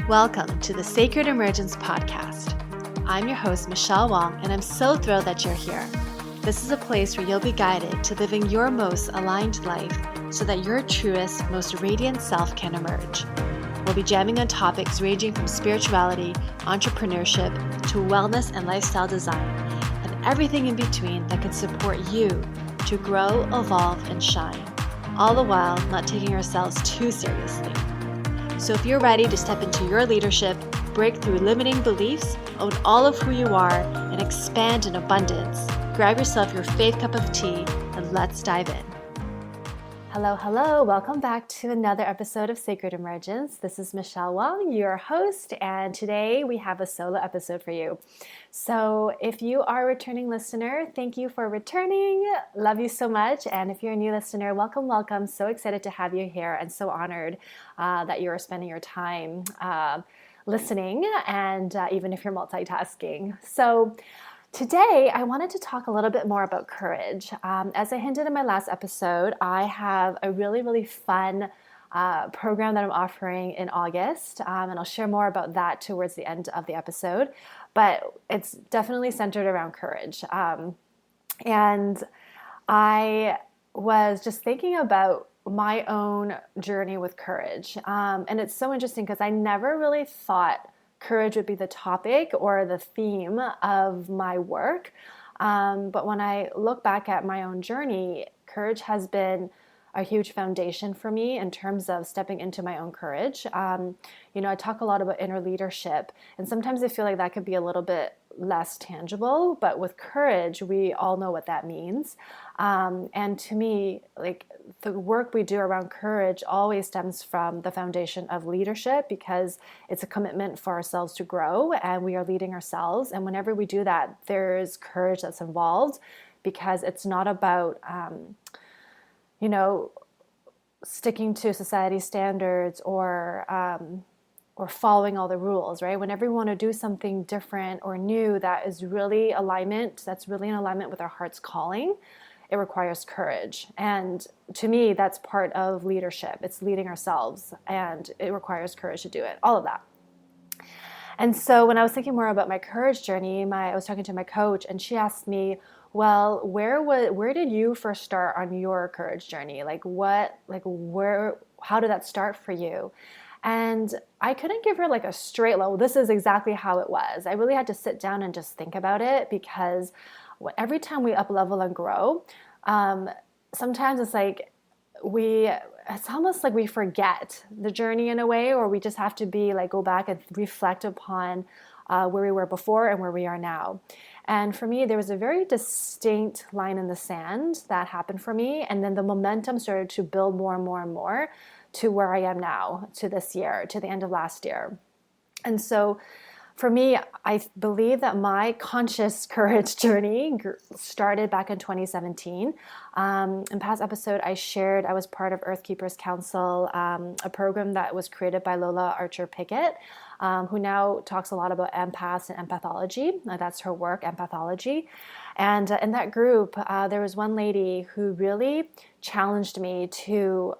Welcome to the Sacred Emergence Podcast. I'm your host, Michelle Wong, and I'm so thrilled that you're here. This is a place where you'll be guided to living your most aligned life so that your truest, most radiant self can emerge. We'll be jamming on topics ranging from spirituality, entrepreneurship, to wellness and lifestyle design, and everything in between that can support you to grow, evolve, and shine, all the while not taking ourselves too seriously. So if you're ready to step into your leadership, break through limiting beliefs, own all of who you are, and expand in abundance, grab yourself your faith cup of tea and let's dive in. Hello. Welcome back to another episode of Sacred Emergence. This is Michelle Wong, your host, and today we have a solo episode for you. So if you are a returning listener, thank you for returning. Love you so much. And if you're a new listener, welcome. So excited to have you here and so honored that you are spending your time listening, and even if you're multitasking. So today, I wanted to talk a little bit more about courage. As I hinted in my last episode, I have a really fun program that I'm offering in August, and I'll share more about that towards the end of the episode, but it's definitely centered around courage. And I was just thinking about my own journey with courage, and it's so interesting because I never really thought courage would be the topic or the theme of my work. But when I look back at my own journey, courage has been a huge foundation for me in terms of stepping into my own courage. I talk a lot about inner leadership, and sometimes I feel like that could be a little bit less tangible, but with courage, we all know what that means. And to me, like the work we do around courage always stems from the foundation of leadership, because it's a commitment for ourselves to grow and we are leading ourselves. And whenever we do that, there's courage that's involved, because it's not about, sticking to society standards or following all the rules, right? Whenever we want to do something different or new that's really in alignment with our heart's calling, it requires courage. And to me, that's part of leadership. It's leading ourselves, and it requires courage to do it, all of that. And so when I was thinking more about my courage journey, I was talking to my coach, and she asked me, well, where did you first start on your courage journey? How did that start for you? And I couldn't give her like a straight, this is exactly how it was. I really had to sit down and just think about it, because every time we up level and grow, sometimes it's like it's almost like we forget the journey in a way, or we just have to go back and reflect upon where we were before and where we are now. And for me, there was a very distinct line in the sand that happened for me. And then the momentum started to build more and more to where I am now, to this year, to the end of last year. And so for me, I believe that my conscious courage journey started back in 2017. In past episode, I shared I was part of Earth Keepers Council, a program that was created by Lola Archer Pickett, who now talks a lot about empaths and empathology. That's her work, empathology. And in that group, there was one lady who really challenged me to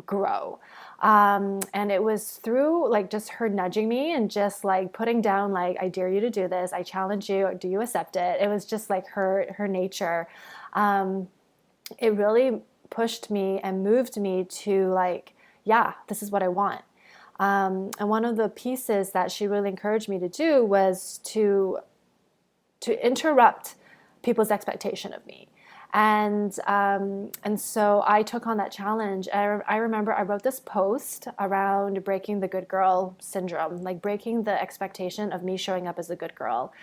grow. And it was through just her nudging me and just putting down I dare you to do this, I challenge you, do you accept it? It was just her nature. It really pushed me and moved me to this is what I want. And one of the pieces that she really encouraged me to do was to interrupt people's expectation of me. And so I took on that challenge. I remember I wrote this post around breaking the good girl syndrome, breaking the expectation of me showing up as a good girl.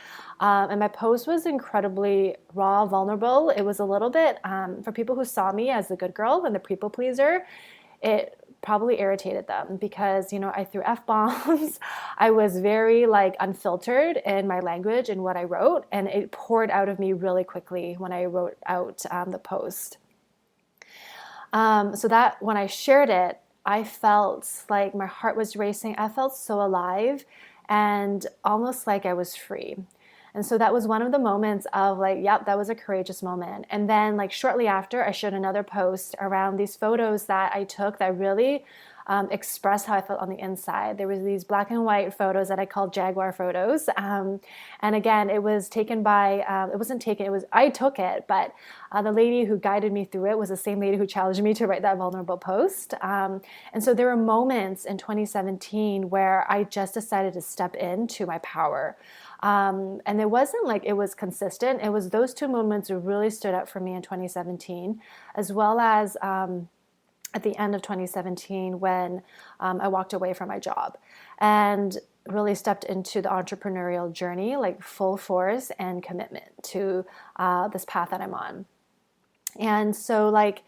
And my post was incredibly raw, vulnerable. It was a little bit, for people who saw me as the good girl and the people pleaser, it probably irritated them, because I threw F-bombs. I was very unfiltered in my language and what I wrote, and it poured out of me really quickly when I wrote out the post. So that when I shared it, I felt like my heart was racing. I felt so alive and almost like I was free. And so that was one of the moments of that was a courageous moment. And then shortly after, I shared another post around these photos that I took that really express how I felt on the inside. There was these black and white photos that I called Jaguar photos. And again, it was taken by, it wasn't taken, it was, I took it, but the lady who guided me through it was the same lady who challenged me to write that vulnerable post. And so there were moments in 2017 where I just decided to step into my power. And it wasn't like it was consistent. It was those two moments that really stood out for me in 2017, as well as at the end of 2017 when I walked away from my job and really stepped into the entrepreneurial journey, like full force and commitment to this path that I'm on. And so like,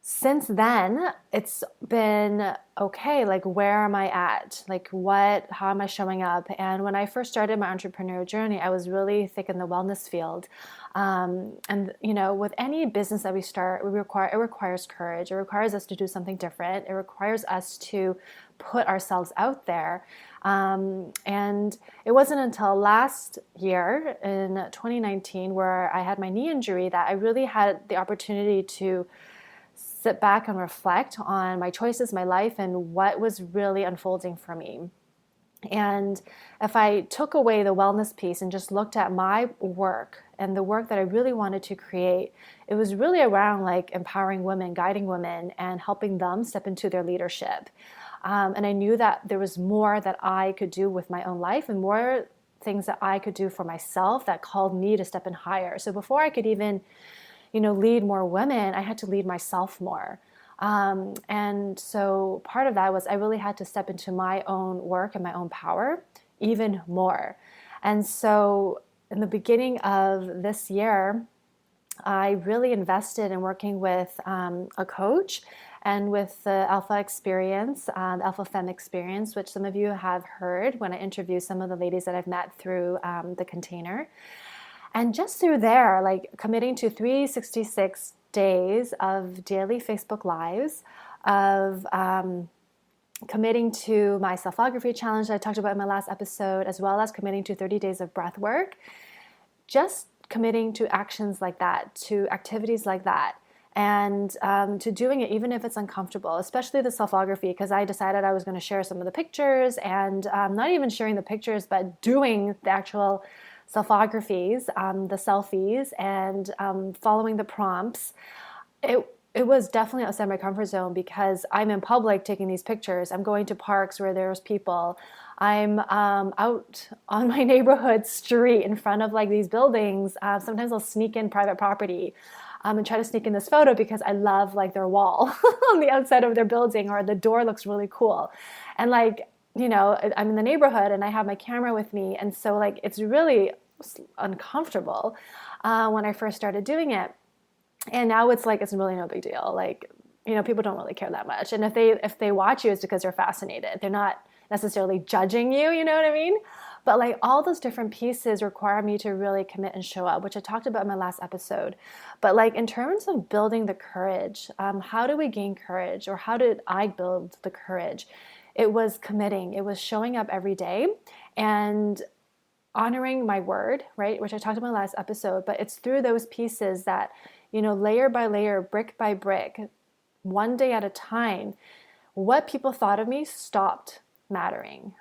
since then, it's been okay, like where am I at? Like how am I showing up? And when I first started my entrepreneurial journey, I was really thick in the wellness field. And with any business that we start, it requires courage. It requires us to do something different. It requires us to put ourselves out there. And it wasn't until last year in 2019 where I had my knee injury that I really had the opportunity to sit back and reflect on my choices, my life, and what was really unfolding for me. And if I took away the wellness piece and just looked at my work and the work that I really wanted to create, it was really around like empowering women, guiding women, and helping them step into their leadership. And I knew that there was more that I could do with my own life and more things that I could do for myself that called me to step in higher. So before I could even lead more women, I had to lead myself more. And so part of that was I really had to step into my own work and my own power even more. And so in the beginning of this year, I really invested in working with a coach and with the Alpha Experience, the Alpha Femme Experience, which some of you have heard when I interview some of the ladies that I've met through the container. And just through there, like committing to 366 days of daily Facebook Lives, of committing to my selfography challenge that I talked about in my last episode, as well as committing to 30 days of breath work, just committing to actions like that, to activities like that, and to doing it even if it's uncomfortable, especially the selfography, because I decided I was going to share some of the pictures and not even sharing the pictures, but doing the actual selfographies, the selfies, and following the prompts. It was definitely outside my comfort zone because I'm in public taking these pictures. I'm going to parks where there's people. I'm out on my neighborhood street in front of like these buildings. Sometimes I'll sneak in private property and try to sneak in this photo because I love like their wall on the outside of their building, or the door looks really cool. And like, I'm in the neighborhood and I have my camera with me. And so like, it's really uncomfortable when I first started doing it. And now it's like, it's really no big deal. Like, people don't really care that much. And if they watch you, it's because they're fascinated. They're not necessarily judging you, you know what I mean? But like all those different pieces require me to really commit and show up, which I talked about in my last episode. But like in terms of building the courage, how do we gain courage, or how did I build the courage? It was committing. It was showing up every day and honoring my word, right? Which I talked about in my last episode, but it's through those pieces that, layer by layer, brick by brick, one day at a time, what people thought of me stopped mattering.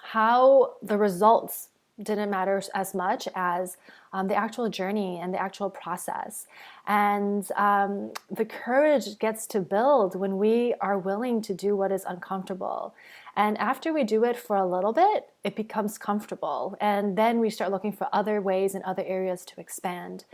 How the results didn't matter as much as the actual journey and the actual process. And the courage gets to build when we are willing to do what is uncomfortable. And after we do it for a little bit, it becomes comfortable. And then we start looking for other ways and other areas to expand.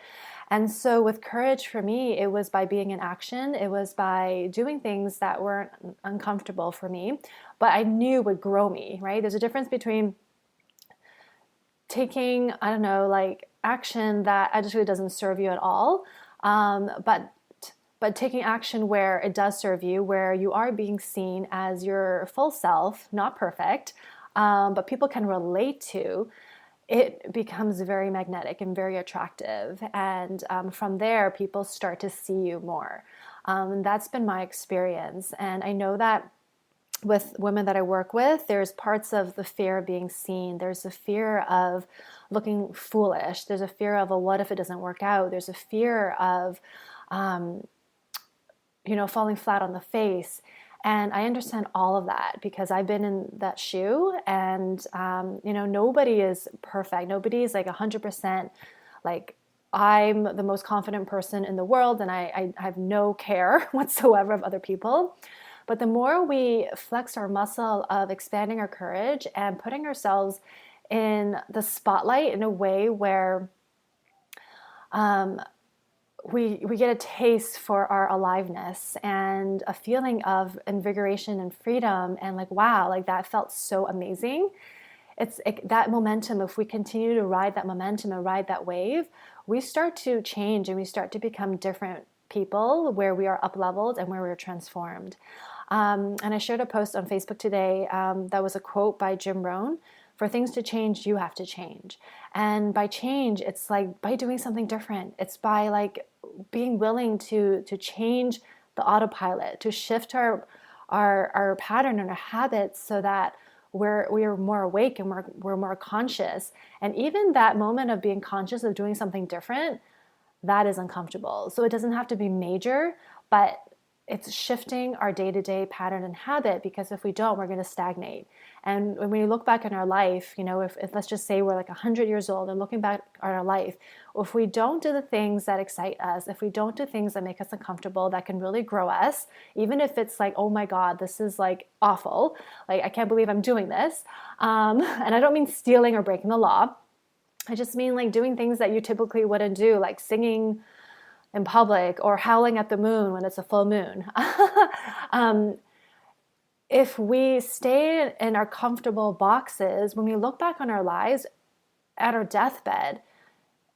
And so with courage for me, it was by being in action. It was by doing things that weren't uncomfortable for me, but I knew would grow me, right? There's a difference between taking, action that actually doesn't serve you at all, but taking action where it does serve you, where you are being seen as your full self, not perfect, but people can relate to. It becomes very magnetic and very attractive. And from there, people start to see you more. That's been my experience. And I know that with women that I work with, there's parts of the fear of being seen. There's a fear of looking foolish. There's a fear of, what if it doesn't work out? There's a fear of, falling flat on the face. And I understand all of that because I've been in that shoe, and nobody is perfect. Nobody is like 100% like, I'm the most confident person in the world and I have no care whatsoever of other people. But the more we flex our muscle of expanding our courage and putting ourselves in the spotlight in a way where we get a taste for our aliveness and a feeling of invigoration and freedom, and like, wow, like that felt so amazing. It's that momentum, if we continue to ride that momentum and ride that wave, we start to change and we start to become different people, where we are up-leveled and where we're transformed. And I shared a post on Facebook today that was a quote by Jim Rohn: for things to change, you have to change. And by change, it's like by doing something different. It's by like being willing to change the autopilot, to shift our pattern and our habits so that we are more awake and we're more conscious. And even that moment of being conscious of doing something different, that is uncomfortable. So it doesn't have to be major, but it's shifting our day-to-day pattern and habit, because if we don't, we're going to stagnate. And when we look back in our life, if let's just say we're like 100 years old and looking back on our life, if we don't do the things that excite us, if we don't do things that make us uncomfortable, that can really grow us, even if it's like, oh my God, this is like awful, like I can't believe I'm doing this. And I don't mean stealing or breaking the law. I just mean like doing things that you typically wouldn't do, like singing in public or howling at the moon when it's a full moon. If we stay in our comfortable boxes, when we look back on our lives at our deathbed,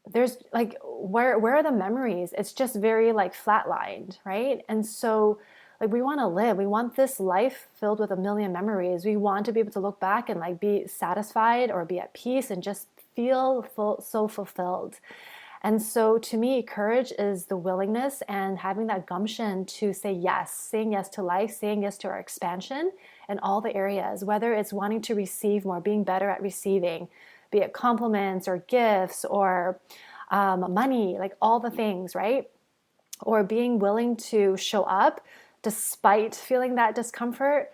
there's like, where are the memories? It's just very like flatlined, right? And so like we want to live. We want this life filled with a million memories. We want to be able to look back and like be satisfied or be at peace and just feel so fulfilled. And so to me, courage is the willingness and having that gumption to say yes, saying yes to life, saying yes to our expansion in all the areas, whether it's wanting to receive more, being better at receiving, be it compliments or gifts or money, like all the things, right? Or being willing to show up despite feeling that discomfort.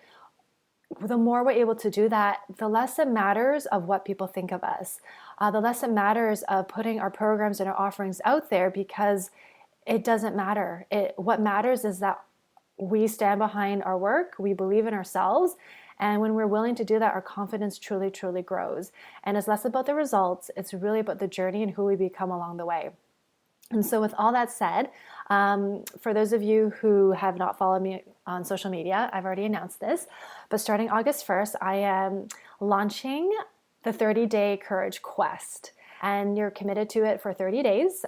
The more we're able to do that, the less it matters of what people think of us. The less it matters of putting our programs and our offerings out there, because it doesn't matter. What matters is that we stand behind our work, we believe in ourselves, and when we're willing to do that, our confidence truly, truly grows. And it's less about the results, it's really about the journey and who we become along the way. And so with all that said, for those of you who have not followed me on social media, I've already announced this, but starting August 1st, I am launching the 30-day Courage Quest. And you're committed to it for 30 days,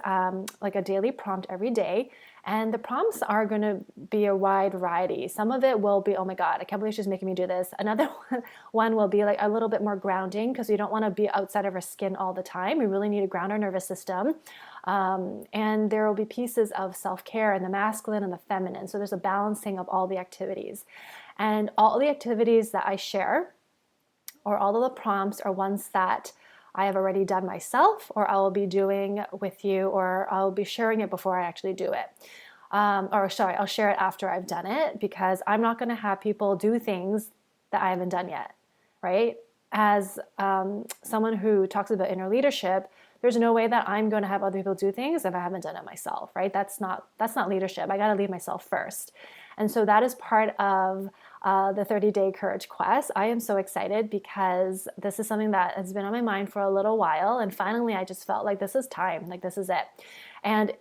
like a daily prompt every day. And the prompts are going to be a wide variety. Some of it will be, oh my God, I can't believe she's making me do this. Another one will be like a little bit more grounding, because we don't want to be outside of our skin all the time. We really need to ground our nervous system. And there will be pieces of self-care and the masculine and the feminine. So there's a balancing of all the activities. And all the activities that I share, or all of the prompts, are ones that I have already done myself, or I will be doing with you, or I'll be sharing it before I actually do it. I'll share it after I've done it, because I'm not going to have people do things that I haven't done yet, right? As someone who talks about inner leadership, there's no way that I'm going to have other people do things if I haven't done it myself, right? That's not leadership. I got to lead myself first. And so that is part of the 30-day Courage Quest. I am so excited, because this is something that has been on my mind for a little while. And finally, I just felt like this is time, like this is it. And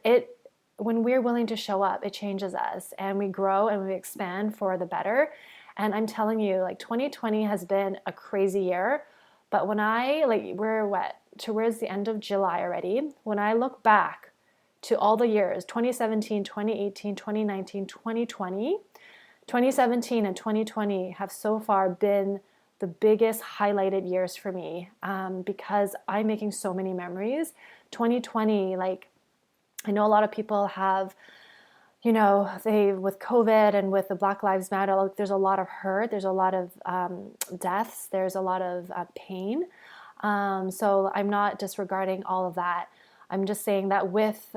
when we're willing to show up, it changes us, and we grow and we expand for the better. And I'm telling you, like 2020 has been a crazy year. But when we're towards the end of July already, when I look back to all the years, 2017, 2018, 2019, 2020, 2017 and 2020 have so far been the biggest highlighted years for me, because I'm making so many memories. 2020, like I know a lot of people have, with COVID and with the Black Lives Matter, like, there's a lot of hurt, there's a lot of deaths, there's a lot of pain. So I'm not disregarding all of that. I'm just saying that with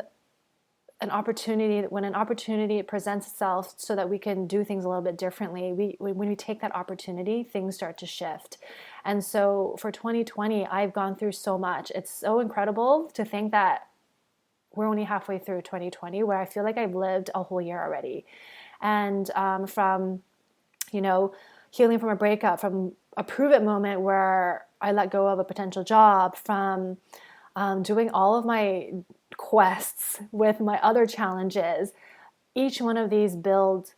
an opportunity, when an opportunity presents itself so that we can do things a little bit differently, when we take that opportunity, things start to shift. And so for 2020, I've gone through so much. It's so incredible to think that we're only halfway through 2020, where I feel like I've lived a whole year already. And from, healing from a breakup, from a prove it moment where I let go of a potential job, from doing all of my quests with my other challenges, each one of these build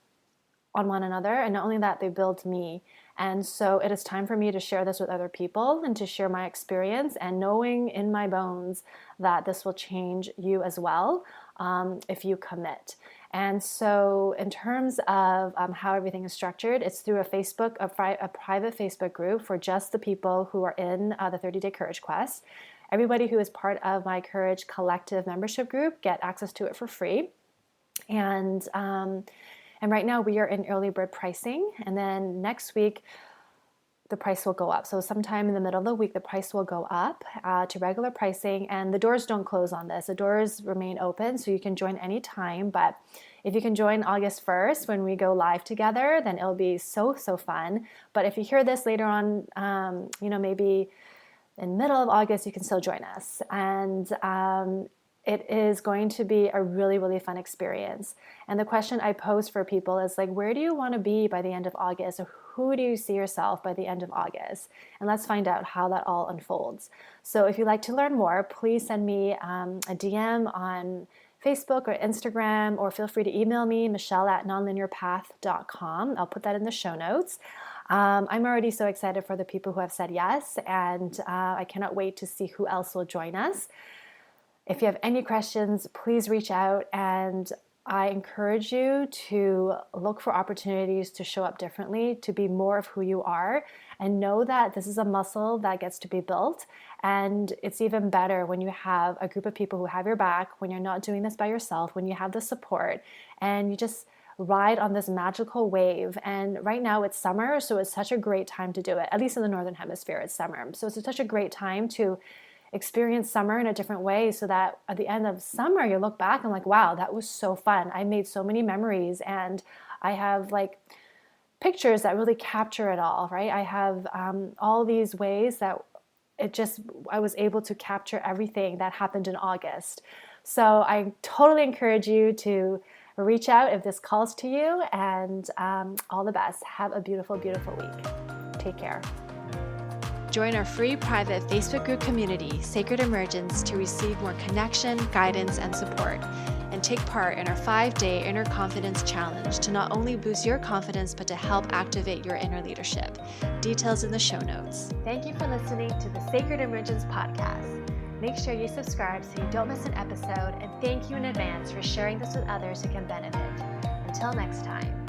on one another. And not only that, they build me. And so it is time for me to share this with other people and to share my experience, and knowing in my bones that this will change you as well if you commit. And so in terms of how everything is structured, it's through a private Facebook group for just the people who are in the 30-Day Courage Quest. Everybody who is part of my Courage Collective membership group get access to it for free. And right now we are in early bird pricing. And then next week, the price will go up. So sometime in the middle of the week, the price will go up to regular pricing. And the doors don't close on this. The doors remain open, so you can join anytime. But if you can join August 1st when we go live together, then it'll be so, so fun. But if you hear this later on, maybe in the middle of August, you can still join us. And it is going to be a really, really fun experience. And the question I pose for people is like, where do you want to be by the end of August? Or who do you see yourself by the end of August? And let's find out how that all unfolds. So if you'd like to learn more, please send me a DM on Facebook or Instagram, or feel free to email me, michelle@nonlinearpath.com. I'll put that in the show notes. I'm already so excited for the people who have said yes, and I cannot wait to see who else will join us. If you have any questions, please reach out, and I encourage you to look for opportunities to show up differently, to be more of who you are, and know that this is a muscle that gets to be built. And it's even better when you have a group of people who have your back, when you're not doing this by yourself, when you have the support, and you just ride on this magical wave. And right now it's summer, so it's such a great time to do it. At least in the Northern Hemisphere, it's summer. So it's such a great time to experience summer in a different way, so that at the end of summer, you look back and like, wow, that was so fun. I made so many memories, and I have like pictures that really capture it all, right? I have all these ways that I was able to capture everything that happened in August. So I totally encourage you to reach out if this calls to you, and all the best. Have a beautiful, beautiful week. Take care. Join our free private Facebook group community, Sacred Emergence, to receive more connection, guidance, and support, and take part in our 5-day Inner Confidence Challenge to not only boost your confidence, but to help activate your inner leadership. Details in the show notes. Thank you for listening to the Sacred Emergence podcast. Make sure you subscribe so you don't miss an episode, and thank you in advance for sharing this with others who can benefit. Until next time.